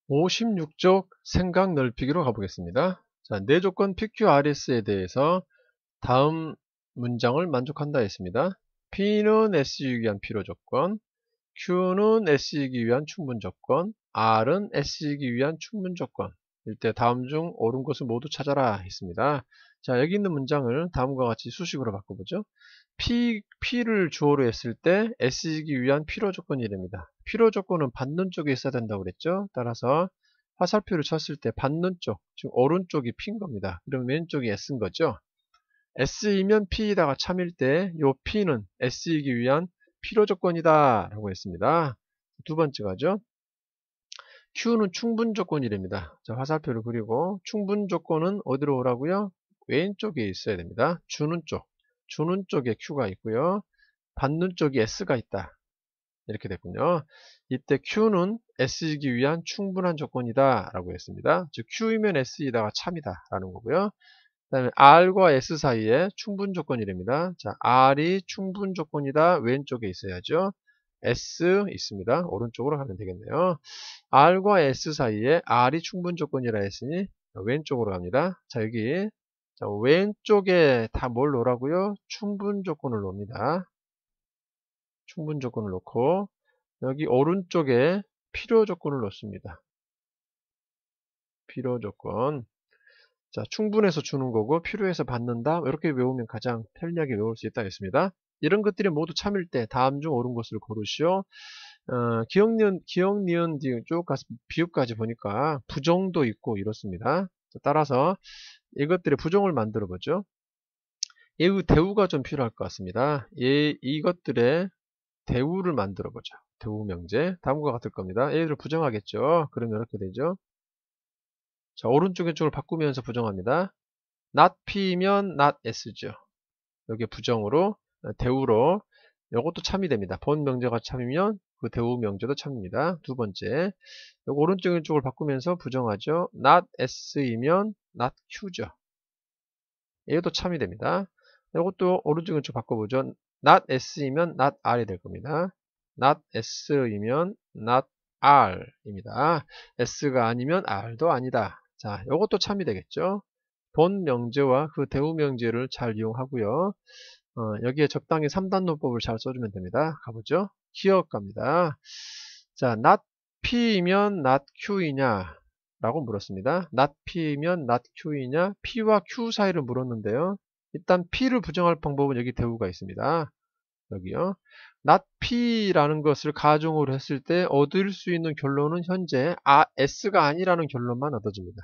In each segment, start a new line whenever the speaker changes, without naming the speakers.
56쪽 생각 넓히기로 가보겠습니다. 자, 내조건 PQRS에 대해서 다음 문장을 만족한다 했습니다. P는 S이기 위한 필요조건, Q는 S이기 위한 충분조건, R은 S이기 위한 충분조건. 일때 다음 중 옳은 것을 모두 찾아라 했습니다. 자, 여기 있는 문장을 다음과 같이 수식으로 바꿔보죠. P를 주어로 했을 때 S이기 위한 필요조건이랍니다. 필요조건은 받는 쪽에 있어야 된다고 그랬죠. 따라서 화살표를 쳤을 때 받는 쪽, 즉 오른쪽이 P인 겁니다. 그럼 왼쪽이 S인 거죠. S이면 P이다가 참일 때 요 P는 S이기 위한 필요조건이다 라고 했습니다. 두 번째 가죠. Q는 충분조건이랍니다. 자, 화살표를 그리고 충분조건은 어디로 오라고요? 왼쪽에 있어야 됩니다. 주는 쪽. 주는 쪽에 Q가 있고요. 받는 쪽에 S가 있다. 이렇게 됐군요. 이때 Q는 S이기 위한 충분한 조건이다 라고 했습니다. 즉 Q이면 S이다가 참이다 라는 거고요. 그 다음에 R과 S 사이에 충분 조건이랍니다. 자, R이 충분 조건이다. 왼쪽에 있어야죠. S 있습니다. 오른쪽으로 가면 되겠네요. R과 S 사이에 R이 충분 조건이라 했으니 왼쪽으로 갑니다. 자, 여기 자, 왼쪽에 다 뭘 놓으라고요? 충분 조건을 놓습니다. 충분 조건을 놓고 여기 오른쪽에 필요 조건을 놓습니다. 필요 조건. 자, 충분해서 주는 거고 필요해서 받는다. 이렇게 외우면 가장 편리하게 외울 수 있다 했습니다. 이런 것들이 모두 참일 때 다음 중 옳은 것을 고르시오. 기억, 니은, 쭉 가서 비읍까지 보니까 부정도 있고 이렇습니다. 따라서 이것들의 부정을 만들어 보죠. 이 대우가 좀 필요할 것 같습니다. 이것들의 대우를 만들어 보죠. 대우 명제. 다음과 같을 겁니다. 얘들을 부정하겠죠. 그러면 이렇게 되죠. 자, 오른쪽 왼쪽을 바꾸면서 부정합니다. not P면 not S죠. 여기 부정으로 대우로 이것도 참이 됩니다. 본 명제가 참이면 그 대우 명제도 참입니다. 두 번째, 여기 오른쪽 왼쪽을 바꾸면서 부정하죠. not S이면 not Q죠. 얘도 참이 됩니다. 이것도 오른쪽 왼쪽 바꿔보죠. not S이면 not R이 될 겁니다. not S이면 not R입니다. S가 아니면 R도 아니다. 자, 이것도 참이 되겠죠. 본 명제와 그 대우 명제를 잘 이용하고요. 여기에 적당히 3단 논법을 잘 써주면 됩니다. 가보죠. 기억 갑니다. 자, not P이면 not Q이냐? 라고 물었습니다. not P이면 not Q이냐? P와 Q 사이를 물었는데요. 일단 P를 부정할 방법은 여기 대우가 있습니다. 여기요. not P라는 것을 가정으로 했을 때 얻을 수 있는 결론은 현재 S가 아니라는 결론만 얻어집니다.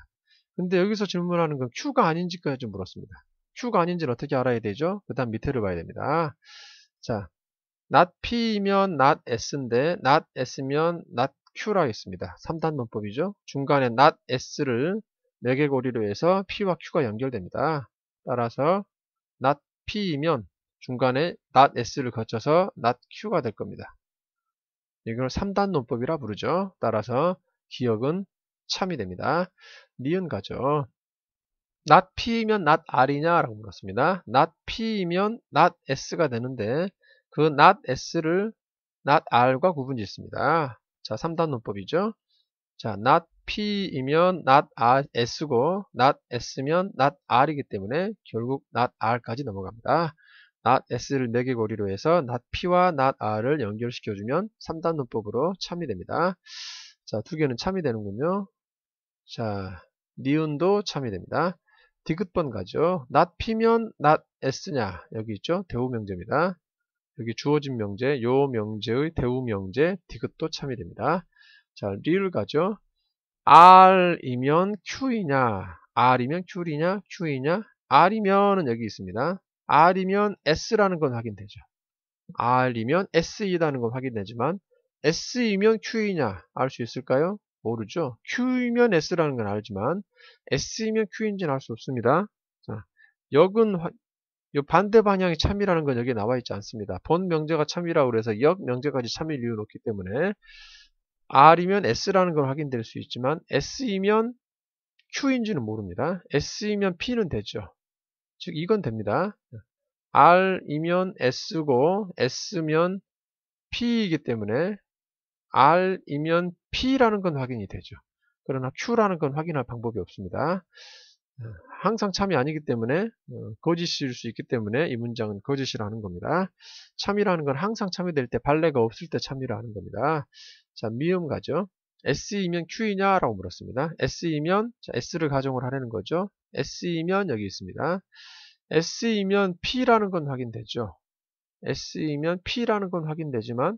근데 여기서 질문하는 건 Q가 아닌지까지 좀 물었습니다. Q가 아닌지는 어떻게 알아야 되죠? 그 다음 밑에를 봐야 됩니다. 자, not P면 not S인데 not S면 not Q라 했습니다. 3단 논법이죠. 중간에 not S를 매개고리로 해서 P와 Q가 연결됩니다. 따라서 not P이면 중간에 not S를 거쳐서 not Q가 될 겁니다. 이걸 3단 논법이라 부르죠. 따라서 기억은 참이 됩니다. 니은 가죠. not P이면 not R이냐라고 물었습니다. not P이면 not S가 되는데 그 not S를 not R과 구분 짓습니다. 자, 3단 논법이죠. 자, not P이면 not S고 not S면 not R이기 때문에 결국 not R까지 넘어갑니다. not S를 매개고리로 해서 not P와 not R을 연결시켜주면 3단 논법으로 참이 됩니다. 자, 두 개는 참이 되는군요. 자, 니은도 참이 됩니다. 디귿번 가죠. not P면 not S냐. 여기 있죠. 대우 명제입니다. 여기 주어진 명제, 요 명제의 대우 명제, 디귿도 참이 됩니다. 자, 리를 가죠. R이면 Q이냐, R이면 Q이냐, Q이냐, R이면은 여기 있습니다. R이면 S라는 건 확인되죠. R이면 S이라는 건 확인되지만 S이면 Q이냐 알 수 있을까요? 모르죠. Q이면 S라는 건 알지만 S이면 Q인지는 알 수 없습니다. 자, 역은 이 반대 방향이 참이라는 건 여기에 나와 있지 않습니다. 본 명제가 참이라고 그래서 역 명제까지 참일 이유는 없기 때문에 R이면 S라는 걸 확인될 수 있지만 S이면 Q인지는 모릅니다. S이면 P는 되죠. 즉 이건 됩니다. R이면 S고 S면 P이기 때문에 R이면 P라는 건 확인이 되죠. 그러나 Q라는 건 확인할 방법이 없습니다. 항상 참이 아니기 때문에 거짓일 수 있기 때문에 이 문장은 거짓이라는 겁니다. 참이라는 건 항상 참이 될 때 발레가 없을 때 참이라는 겁니다. 자, 미음 가죠. S이면 Q이냐 라고 물었습니다. S이면 S를 가정을 하라는 거죠. S이면 여기 있습니다. S이면 P라는 건 확인되죠. S이면 P라는 건 확인되지만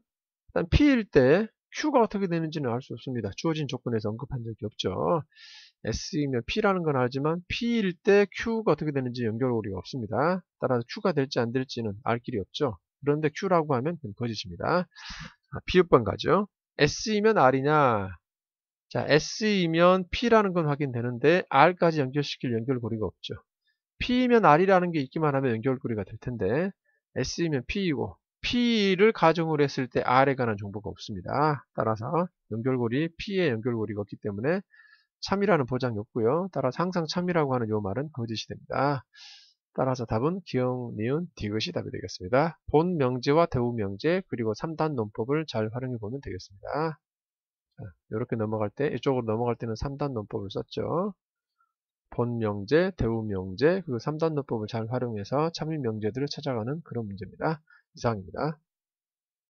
일단 P일 때 Q가 어떻게 되는지는 알 수 없습니다. 주어진 조건에서 언급한 적이 없죠. S이면 P라는 건 알지만 P일 때 Q가 어떻게 되는지 연결고리가 없습니다. 따라서 Q가 될지 안 될지는 알 길이 없죠. 그런데 Q라고 하면 그건 거짓입니다. 비읍번 가죠. S이면 R이냐? 자, S이면 P라는 건 확인되는데 R까지 연결시킬 연결고리가 없죠. P이면 R이라는 게 있기만 하면 연결고리가 될 텐데 S이면 P이고 P를 가정을 했을 때 R에 관한 정보가 없습니다. 따라서 연결고리 P의 연결고리가 없기 때문에 참이라는 보장이 없고요. 따라서 항상 참이라고 하는 이 말은 거짓이 됩니다. 따라서 답은 기억, 니은, 디귿이 답이 되겠습니다. 본 명제와 대우 명제 그리고 3단 논법을 잘 활용해 보면 되겠습니다. 자, 이렇게 넘어갈 때 이쪽으로 넘어갈 때는 3단 논법을 썼죠. 본 명제, 대우 명제 그리고 3단 논법을 잘 활용해서 참인 명제들을 찾아가는 그런 문제입니다. 이상입니다.